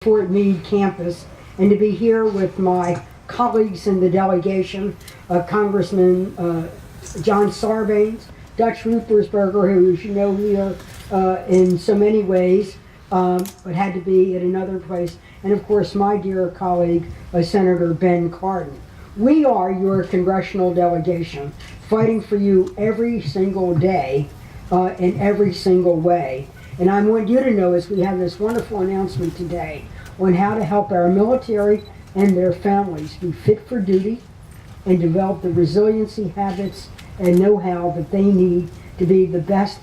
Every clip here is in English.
Fort Meade campus, and to be here with my colleagues in the delegation, Congressman John Sarbanes, Dutch Ruppersberger, who, as you know, here in so many ways, but had to be at another place, and of course my dear colleague, Senator Ben Cardin. We are your congressional delegation, fighting for you every single day, in every single way. And I want you to know, as we have this wonderful announcement today on how to help our military and their families be fit for duty and develop the resiliency habits and know-how that they need to be the best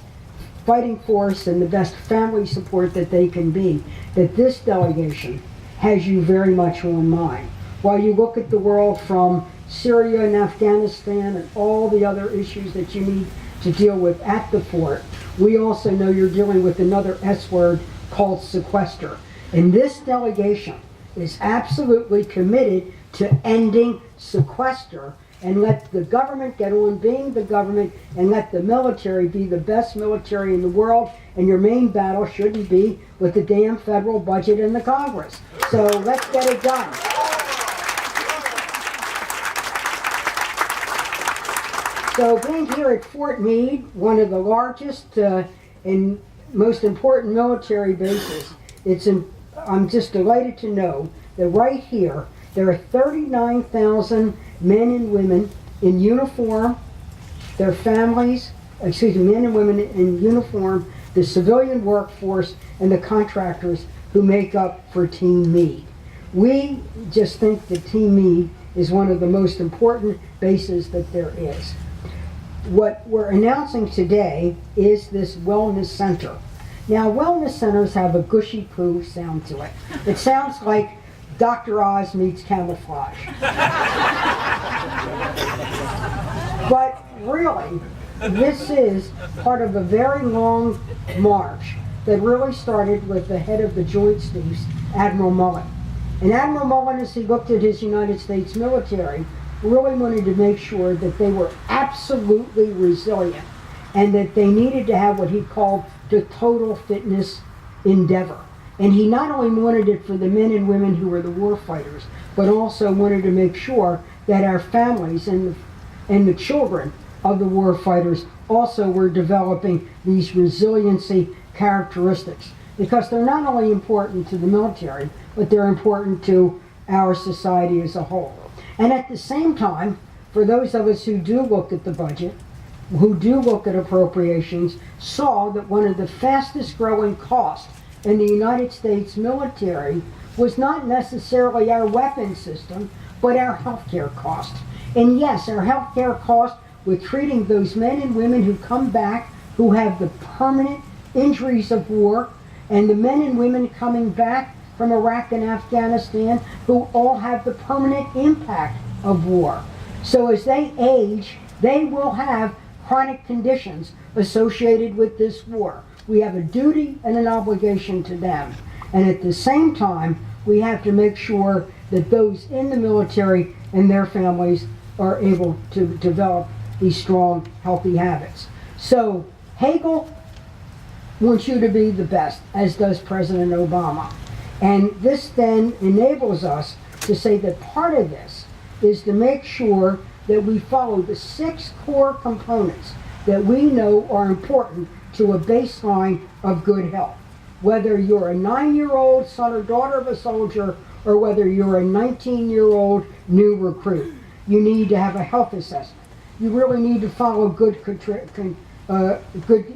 fighting force and the best family support that they can be, that this delegation has you very much on mind. While you look at the world from Syria and Afghanistan and all the other issues that you need to deal with at the fort, we also know you're dealing with another S word called sequester. And this delegation is absolutely committed to ending sequester and let the government get on being the government and let the military be the best military in the world. And your main battle shouldn't be with the damn federal budget and the Congress. So let's get it done. So being here at Fort Meade, one of the largest and most important military bases, I'm just delighted to know that right here there are 39,000 men and women in uniform, their families, men and women in uniform, the civilian workforce, and the contractors who make up for Team Meade. We just think that Team Meade is one of the most important bases that there is. What we're announcing today is this wellness center. Now, wellness centers have a gushy-poo sound to it. It sounds like Dr. Oz meets camouflage. But really, this is part of a very long march that really started with the head of the Joint Chiefs, Admiral Mullen. And Admiral Mullen, as he looked at his United States military, really wanted to make sure that they were absolutely resilient and that they needed to have what he called the total fitness endeavor. And he not only wanted it for the men and women who were the war fighters, but also wanted to make sure that our families and the children of the war fighters also were developing these resiliency characteristics, because they're not only important to the military, but they're important to our society as a whole. And at the same time, for those of us who do look at the budget, who do look at appropriations, saw that one of the fastest growing costs in the United States military was not necessarily our weapon system, but our healthcare costs. And yes, our healthcare costs with treating those men and women who come back, who have the permanent injuries of war, and the men and women coming back from Iraq and Afghanistan who all have the permanent impact of war. So as they age, they will have chronic conditions associated with this war. We have a duty and an obligation to them. And at the same time, we have to make sure that those in the military and their families are able to develop these strong, healthy habits. So Hagel wants you to be the best, as does President Obama. And this then enables us to say that part of this is to make sure that we follow the 6 core components that we know are important to a baseline of good health. Whether you're a 9-year-old son or daughter of a soldier, or whether you're a 19-year-old new recruit, you need to have a health assessment. You really need to follow good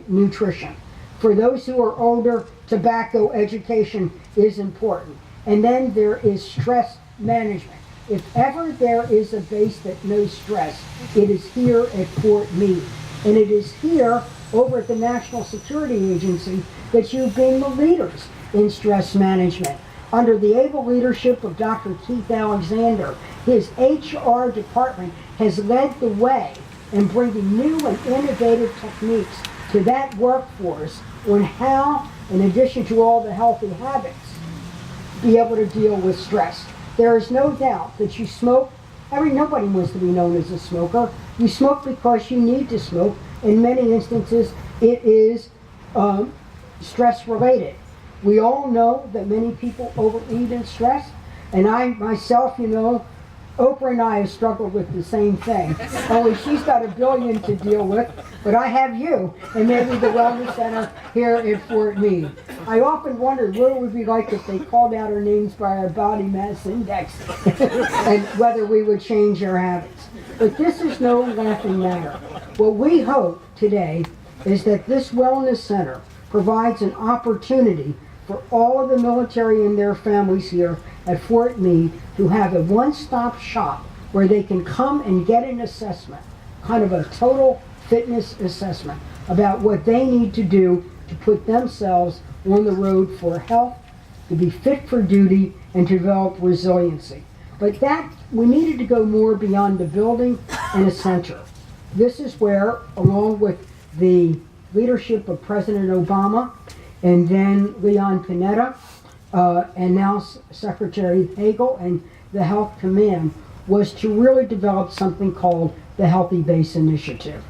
nutrition. For those who are older, tobacco education is important. And then there is stress management. If ever there is a base that knows stress, it is here at Fort Meade. And it is here over at the National Security Agency that you've been the leaders in stress management. Under the able leadership of Dr. Keith Alexander, his HR department has led the way in bringing new and innovative techniques to that workforce on how, in addition to all the healthy habits, be able to deal with stress. There is no doubt that you smoke. Nobody wants to be known as a smoker. You smoke because you need to smoke. In many instances, it is stress related. We all know that many people overeat and stress, and I myself, Oprah and I have struggled with the same thing. Only she's got $1 billion to deal with, but I have you, and maybe the Wellness Center here at Fort Meade. I often wondered what it would be like if they called out our names by our body mass index, and whether we would change our habits. But this is no laughing matter. What we hope today is that this Wellness Center provides an opportunity for all of the military and their families here at Fort Meade to have a one-stop shop where they can come and get an assessment, kind of a total fitness assessment about what they need to do to put themselves on the road for health, to be fit for duty, and to develop resiliency. But that, we needed to go more beyond the building and a center. This is where, along with the leadership of President Obama, and then Leon Panetta, and now Secretary Hagel and the Health Command, was to really develop something called the Healthy Base Initiative.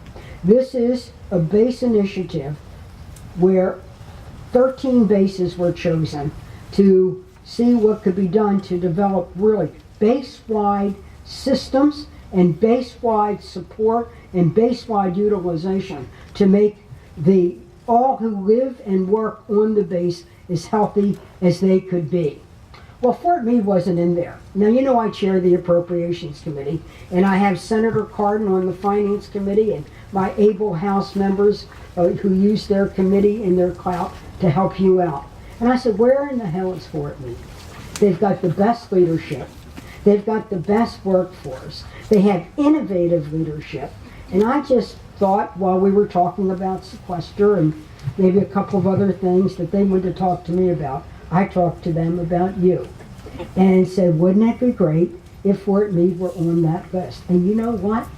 This is a base initiative where 13 bases were chosen to see what could be done to develop really base-wide systems and base-wide support and base-wide utilization to make all who live and work on the base as healthy as they could be. Well, Fort Meade wasn't in there. Now, I chair the Appropriations Committee, and I have Senator Cardin on the Finance Committee and my able House members who use their committee and their clout to help you out. And I said, where in the hell is Fort Meade? They've got the best leadership. They've got the best workforce. They have innovative leadership. And I just thought, while we were talking about sequester and maybe a couple of other things that they wanted to talk to me about, I talked to them about you and said, wouldn't that be great if Fort Meade were on that list? And you know what?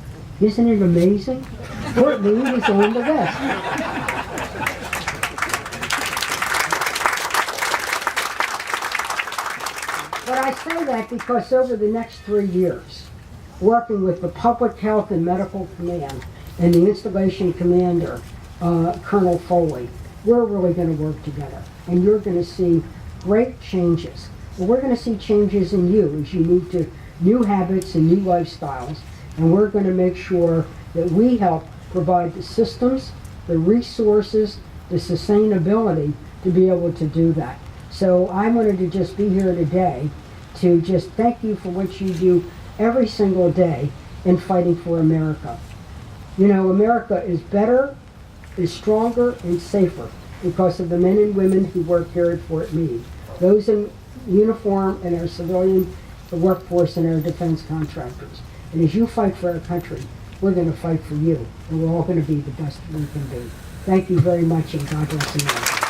Isn't it amazing? Fort Meade is on the list. But I say that because over the next 3 years, working with the Public Health and Medical Command and the Installation Commander, Colonel Foley, we're really going to work together. And you're going to see great changes. Well, we're going to see changes in you as you move to new habits and new lifestyles. And we're going to make sure that we help provide the systems, the resources, the sustainability to be able to do that. So I wanted to just be here today to just thank you for what you do every single day in fighting for America. America is better, is stronger, and safer because of the men and women who work here at Fort Meade. Those in uniform and our civilian workforce and our defense contractors. And as you fight for our country, we're going to fight for you. And we're all going to be the best we can be. Thank you very much, and God bless you all.